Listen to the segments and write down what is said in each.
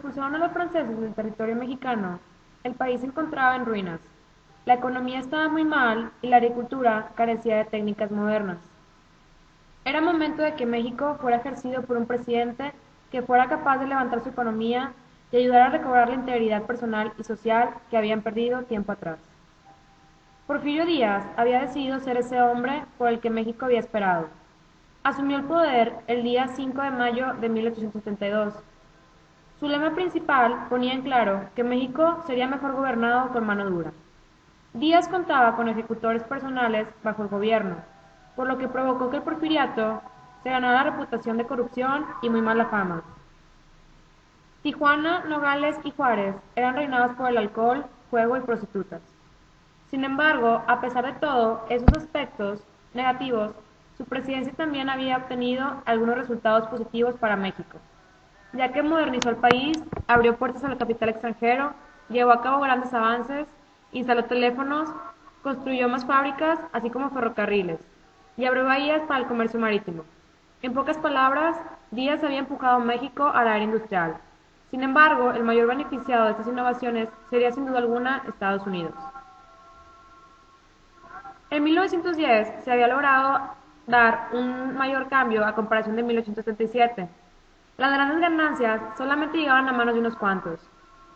expulsaron a los franceses del territorio mexicano, el país se encontraba en ruinas. La economía estaba muy mal y la agricultura carecía de técnicas modernas. Era momento de que México fuera ejercido por un presidente que fuera capaz de levantar su economía y ayudar a recobrar la integridad personal y social que habían perdido tiempo atrás. Porfirio Díaz había decidido ser ese hombre por el que México había esperado. Asumió el poder el día 5 de mayo de 1872. Su lema principal ponía en claro que México sería mejor gobernado con mano dura. Díaz contaba con ejecutores personales bajo el gobierno, por lo que provocó que el porfiriato se ganara la reputación de corrupción y muy mala fama. Tijuana, Nogales y Juárez eran reinados por el alcohol, juego y prostitutas. Sin embargo, a pesar de todo esos aspectos negativos, su presidencia también había obtenido algunos resultados positivos para México, ya que modernizó el país, abrió puertas al capital extranjero, llevó a cabo grandes avances, instaló teléfonos, construyó más fábricas, así como ferrocarriles, y abrió bahías para el comercio marítimo. En pocas palabras, Díaz había empujado a México a la era industrial. Sin embargo, el mayor beneficiado de estas innovaciones sería sin duda alguna Estados Unidos. En 1910 se había logrado dar un mayor cambio a comparación de 1877. Las grandes ganancias solamente llegaban a manos de unos cuantos.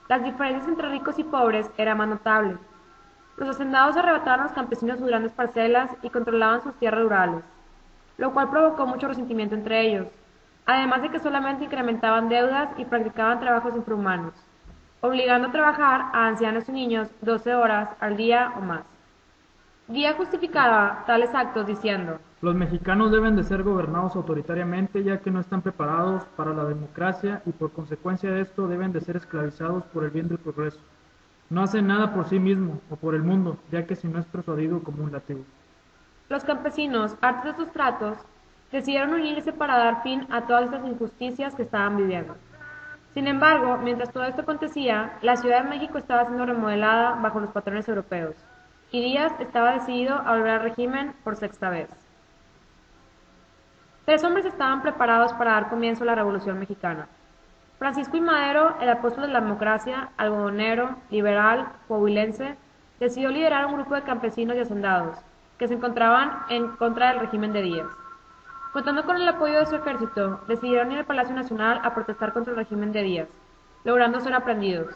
Las diferencias entre ricos y pobres eran más notables. Los hacendados arrebataban a los campesinos sus grandes parcelas y controlaban sus tierras rurales, lo cual provocó mucho resentimiento entre ellos, además de que solamente incrementaban deudas y practicaban trabajos infrahumanos, obligando a trabajar a ancianos y niños 12 horas al día o más. Díaz justificaba tales actos diciendo: Los mexicanos deben de ser gobernados autoritariamente ya que no están preparados para la democracia y por consecuencia de esto deben de ser esclavizados por el bien del progreso. No hacen nada por sí mismo o por el mundo, ya que si no es persuadido como un látigo. Los campesinos, hartos de estos tratos, decidieron unirse para dar fin a todas estas injusticias que estaban viviendo. Sin embargo, mientras todo esto acontecía, la Ciudad de México estaba siendo remodelada bajo los patrones europeos, y Díaz estaba decidido a volver al régimen por sexta vez. Tres hombres estaban preparados para dar comienzo a la Revolución Mexicana. Francisco I. Madero, el apóstol de la democracia, algodonero, liberal, coahuilense, decidió liderar un grupo de campesinos y hacendados que se encontraban en contra del régimen de Díaz. Contando con el apoyo de su ejército, decidieron ir al Palacio Nacional a protestar contra el régimen de Díaz, logrando ser aprendidos.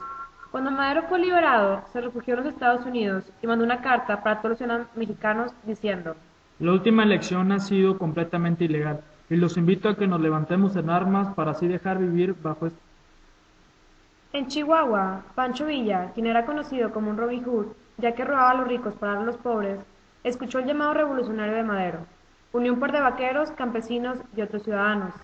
Cuando Madero fue liberado, se refugió en los Estados Unidos y mandó una carta para todos los ciudadanos mexicanos diciendo: La última elección ha sido completamente ilegal y los invito a que nos levantemos en armas para así dejar vivir bajo este. En Chihuahua, Pancho Villa, quien era conocido como un Robin Hood, ya que robaba a los ricos para dar a los pobres, escuchó el llamado revolucionario de Madero. Unió un par de vaqueros, campesinos y otros ciudadanos.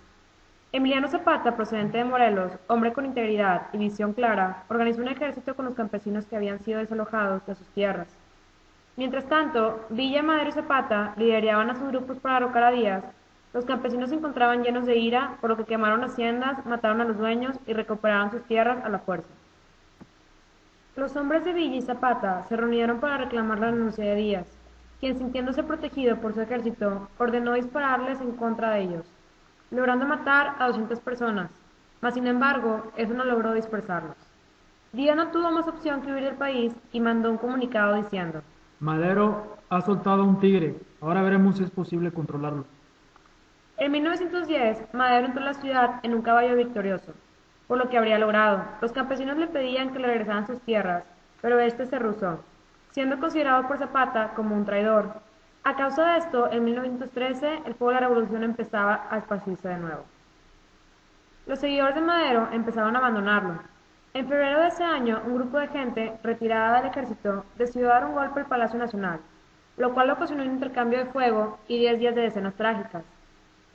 Emiliano Zapata, procedente de Morelos, hombre con integridad y visión clara, organizó un ejército con los campesinos que habían sido desalojados de sus tierras. Mientras tanto, Villa, Madero y Zapata lideraban a sus grupos para derrocar a Díaz. Los campesinos se encontraban llenos de ira, por lo que quemaron haciendas, mataron a los dueños y recuperaron sus tierras a la fuerza. Los hombres de Villa y Zapata se reunieron para reclamar la renuncia de Díaz, quien, sintiéndose protegido por su ejército, ordenó dispararles en contra de ellos, logrando matar a 200 personas, mas sin embargo, eso no logró dispersarlos. Díaz no tuvo más opción que huir del país y mandó un comunicado diciendo: Madero ha soltado a un tigre, ahora veremos si es posible controlarlo. En 1910, Madero entró a la ciudad en un caballo victorioso, por lo que habría logrado. Los campesinos le pedían que le regresaran sus tierras, pero este se rehusó, siendo considerado por Zapata como un traidor. A causa de esto, en 1913, el fuego de la revolución empezaba a esparcirse de nuevo. Los seguidores de Madero empezaron a abandonarlo. En febrero de ese año, un grupo de gente retirada del ejército decidió dar un golpe al Palacio Nacional, lo cual ocasionó un intercambio de fuego y 10 días de escenas trágicas.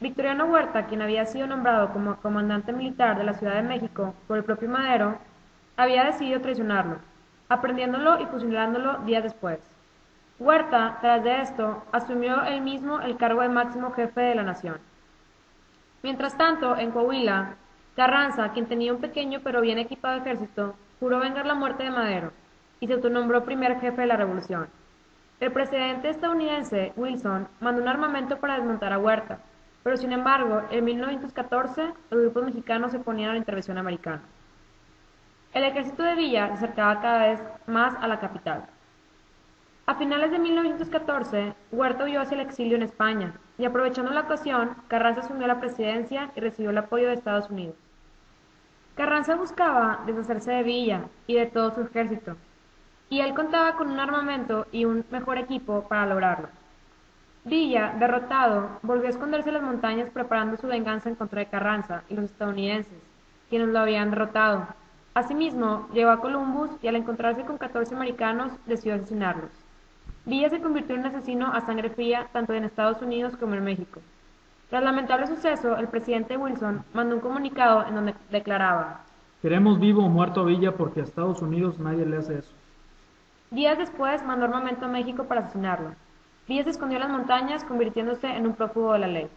Victoriano Huerta, quien había sido nombrado como comandante militar de la Ciudad de México por el propio Madero, había decidido traicionarlo, aprendiéndolo y fusilándolo días después. Huerta, tras de esto, asumió él mismo el cargo de máximo jefe de la nación. Mientras tanto, en Coahuila, Carranza, quien tenía un pequeño pero bien equipado ejército, juró vengar la muerte de Madero y se autonombró primer jefe de la revolución. El presidente estadounidense, Wilson, mandó un armamento para desmontar a Huerta, pero sin embargo, en 1914, los grupos mexicanos se oponían a la intervención americana. El ejército de Villa se acercaba cada vez más a la capital. A finales de 1914, Huerta huyó hacia el exilio en España, y aprovechando la ocasión, Carranza asumió la presidencia y recibió el apoyo de Estados Unidos. Carranza buscaba deshacerse de Villa y de todo su ejército, y él contaba con un armamento y un mejor equipo para lograrlo. Villa, derrotado, volvió a esconderse en las montañas preparando su venganza en contra de Carranza y los estadounidenses, quienes lo habían derrotado. Asimismo, llegó a Columbus y al encontrarse con 14 americanos, decidió asesinarlos. Villa se convirtió en un asesino a sangre fría tanto en Estados Unidos como en México. Tras lamentable suceso, el presidente Wilson mandó un comunicado en donde declaraba: Queremos vivo o muerto a Villa porque a Estados Unidos nadie le hace eso. Días después mandó armamento a México para asesinarlo. Villa se escondió en las montañas, convirtiéndose en un prófugo de la ley.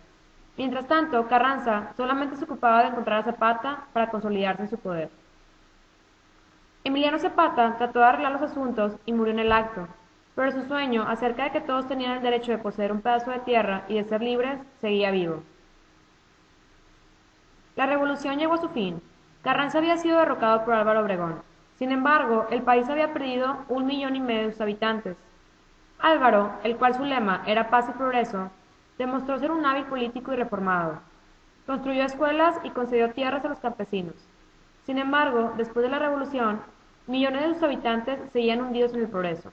Mientras tanto, Carranza solamente se ocupaba de encontrar a Zapata para consolidarse en su poder. Emiliano Zapata trató de arreglar los asuntos y murió en el acto, pero su sueño acerca de que todos tenían el derecho de poseer un pedazo de tierra y de ser libres seguía vivo. La revolución llegó a su fin. Carranza había sido derrocado por Álvaro Obregón. Sin embargo, el país había perdido 1,5 millones de sus habitantes. Álvaro, el cual su lema era paz y progreso, demostró ser un hábil político y reformado. Construyó escuelas y concedió tierras a los campesinos. Sin embargo, después de la revolución, millones de sus habitantes seguían hundidos en el progreso.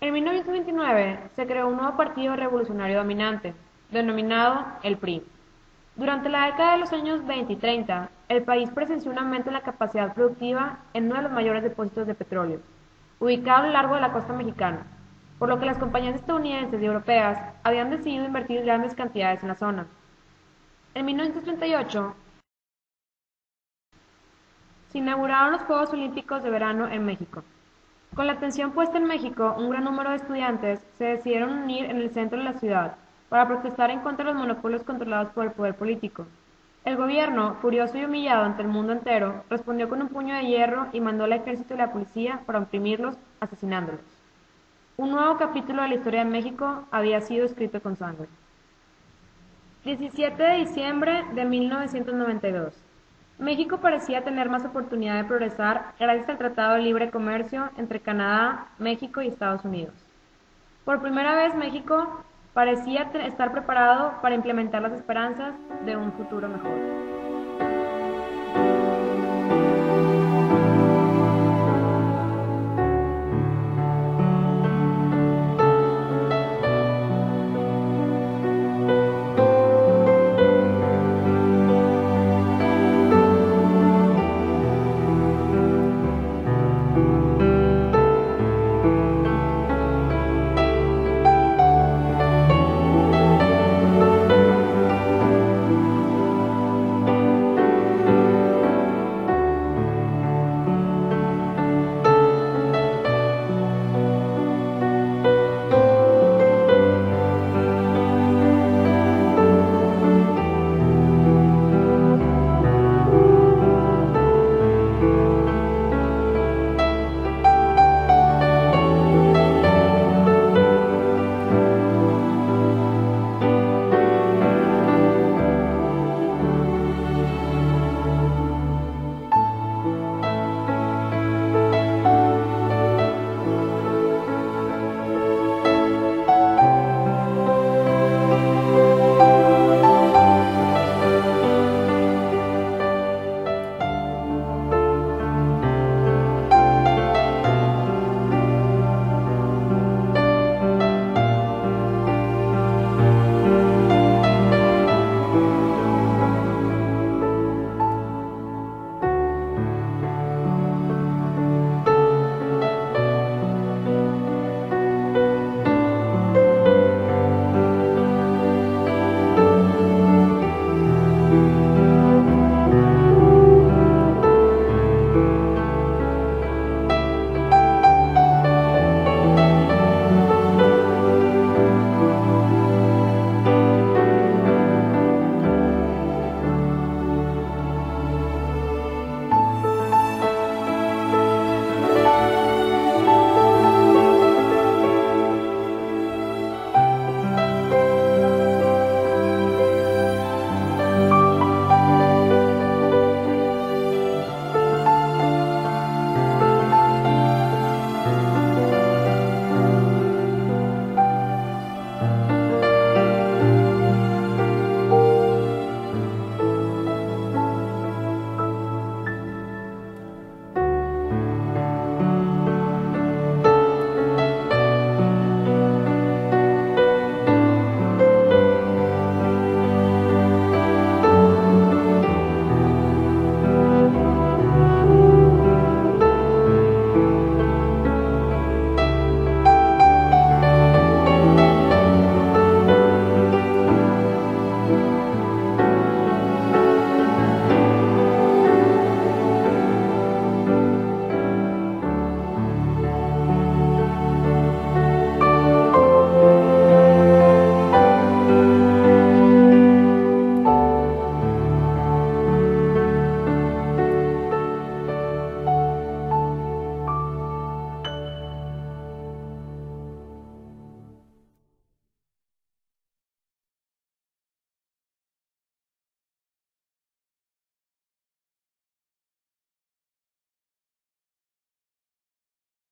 En 1929 se creó un nuevo partido revolucionario dominante, denominado el PRI. Durante la década de los años 20 y 30, el país presenció un aumento en la capacidad productiva en uno de los mayores depósitos de petróleo, ubicado a lo largo de la costa mexicana, por lo que las compañías estadounidenses y europeas habían decidido invertir grandes cantidades en la zona. En 1938 se inauguraron los Juegos Olímpicos de Verano en México. Con la atención puesta en México, un gran número de estudiantes se decidieron unir en el centro de la ciudad para protestar en contra de los monopolios controlados por el poder político. El gobierno, furioso y humillado ante el mundo entero, respondió con un puño de hierro y mandó al ejército y la policía para oprimirlos, asesinándolos. Un nuevo capítulo de la historia de México había sido escrito con sangre. 17 de diciembre de 1992. México parecía tener más oportunidad de progresar gracias al Tratado de Libre Comercio entre Canadá, México y Estados Unidos. Por primera vez México parecía estar preparado para implementar las esperanzas de un futuro mejor.